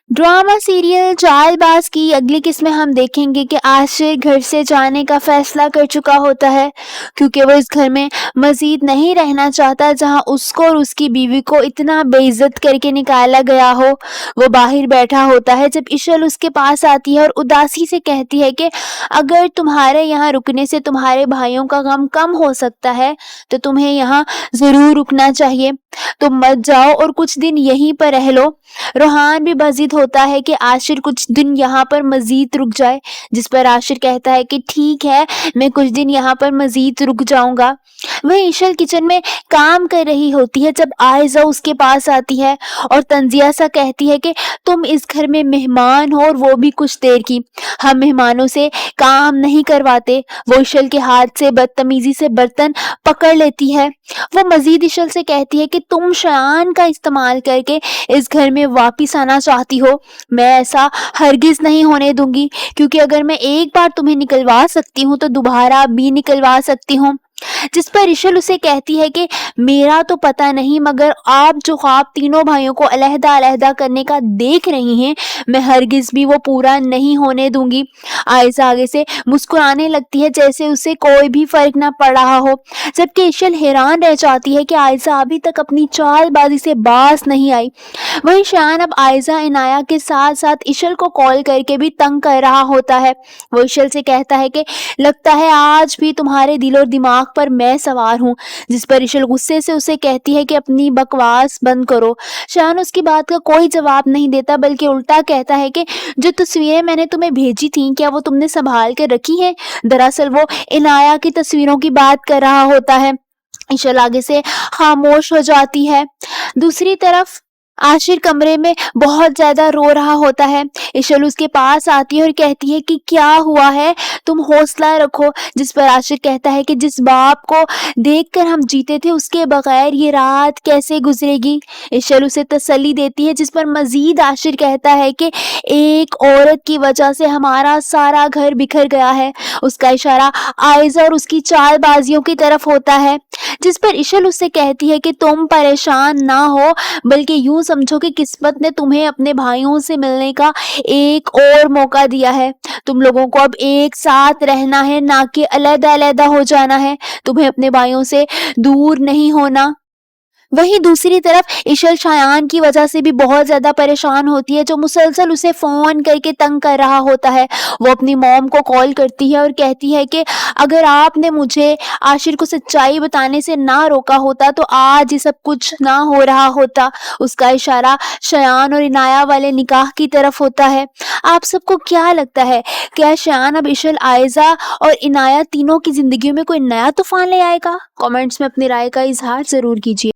Drama serial چال باز کی اگلی قسط میں ہم دیکھیں گے کہ عاشر گھر سے جانے کا فیصلہ کر چکا ہوتا ہے کیونکہ وہ اس گھر میں مزید نہیں رہنا چاہتا جہاں اس کو اور اس کی بیوی کو اتنا بے عزت کر کے نکالا گیا ہو۔ وہ باہر بیٹھا ہوتا ہے جب اشل اس کے پاس آتی ہے اور اداسی سے کہتی ہے کہ اگر تمہارے یہاں رکنے سے تمہارے بھائیوں کا غم کم ہو سکتا ہے تو تمہیں یہاں ضرور رکنا چاہیے، تم مت جاؤ اور کچھ دن یہیں پر رہ لو۔ روحان بھی بضد ہوتا ہے کہ عاشر کچھ دن یہاں پر مزید رک جائے، جس پر عاشر کہتا ہے کہ ٹھیک ہے میں کچھ دن یہاں پر مزید رک جاؤں گا۔ وہیں اشل کچن میں کام کر رہی ہوتی ہے جب آئزہ اس کے پاس آتی ہے اور تنزیہ سا کہتی ہے کہ تم اس گھر میں مہمان ہو اور وہ بھی کچھ دیر کی، ہم مہمانوں سے کام نہیں کرواتے۔ وہ اشل کے ہاتھ سے بدتمیزی سے برتن پکڑ لیتی ہے۔ وہ مزید اشل سے کہتی ہے کہ تم شیان کا استعمال کر کے اس گھر میں واپس آنا چاہتی ہو، میں ایسا ہرگز نہیں ہونے دوں گی، کیونکہ اگر میں ایک بار تمہیں نکلوا سکتی ہوں تو دوبارہ بھی نکلوا سکتی ہوں۔ جس پر اشل اسے کہتی ہے کہ میرا تو پتہ نہیں مگر آپ جو خواب تینوں بھائیوں کو علیحدہ علیحدہ کرنے کا دیکھ رہی ہیں میں ہرگز بھی وہ پورا نہیں ہونے دوں گی۔ آئزہ آگے سے مسکرانے لگتی ہے جیسے اسے کوئی بھی فرق نہ پڑ رہا ہو، جبکہ اشل حیران رہ جاتی ہے کہ آئزہ ابھی تک اپنی چال بازی سے باز نہیں آئی۔ وہیں شیان اب آئزہ عنایہ کے ساتھ ساتھ اشل کو کال کر کے بھی تنگ کر رہا ہوتا ہے۔ وہ اشل سے کہتا ہے کہ لگتا ہے آج بھی تمہارے دل اور دماغ پر میں سوار ہوں، جس پر اشل غصے سے اسے کہتی ہے کہ اپنی بکواس بند کرو۔ شیان اس کی بات کا کوئی جواب نہیں دیتا بلکہ الٹا کہتا ہے کہ جو تصویریں میں نے تمہیں بھیجی تھیں کیا وہ تم نے سنبھال کر رکھی ہیں؟ دراصل وہ عنایہ کی تصویروں کی بات کر رہا ہوتا ہے۔ اشل آگے سے خاموش ہو جاتی ہے۔ دوسری طرف عاشر کمرے میں بہت زیادہ رو رہا ہوتا ہے۔ اشل اس کے پاس آتی ہے اور کہتی ہے کہ کیا ہوا ہے، تم حوصلہ رکھو، جس پر عاشر کہتا ہے کہ جس باپ کو دیکھ کر ہم جیتے تھے اس کے بغیر یہ رات کیسے گزرے گی۔ اشل اسے تسلی دیتی ہے جس پر مزید عاشر کہتا ہے کہ ایک عورت کی وجہ سے ہمارا سارا گھر بکھر گیا ہے۔ اس کا اشارہ آئزہ اور اس کی چال بازیوں کی طرف ہوتا ہے، جس پر اشل اس سے کہتی ہے کہ تم پریشان نہ ہو بلکہ یوں سمجھو کہ قسمت نے تمہیں اپنے بھائیوں سے ملنے کا ایک اور موقع دیا ہے۔ تم لوگوں کو اب ایک ساتھ رہنا ہے نہ کہ علیحدہ علیحدہ ہو جانا ہے، تمہیں اپنے بھائیوں سے دور نہیں ہونا۔ وہیں دوسری طرف اشل شایان کی وجہ سے بھی بہت زیادہ پریشان ہوتی ہے جو مسلسل اسے فون کر کے تنگ کر رہا ہوتا ہے۔ وہ اپنی موم کو کال کرتی ہے اور کہتی ہے کہ اگر آپ نے مجھے عاشر کو سچائی بتانے سے نہ روکا ہوتا تو آج یہ سب کچھ نہ ہو رہا ہوتا۔ اس کا اشارہ شیان اور عنایہ والے نکاح کی طرف ہوتا ہے۔ آپ سب کو کیا لگتا ہے، کیا شیان اب اشل، آئزہ اور عنایہ تینوں کی زندگیوں میں کوئی نیا طوفان لے آئے گا؟ کامنٹس میں اپنی رائے کا اظہار ضرور کیجیے۔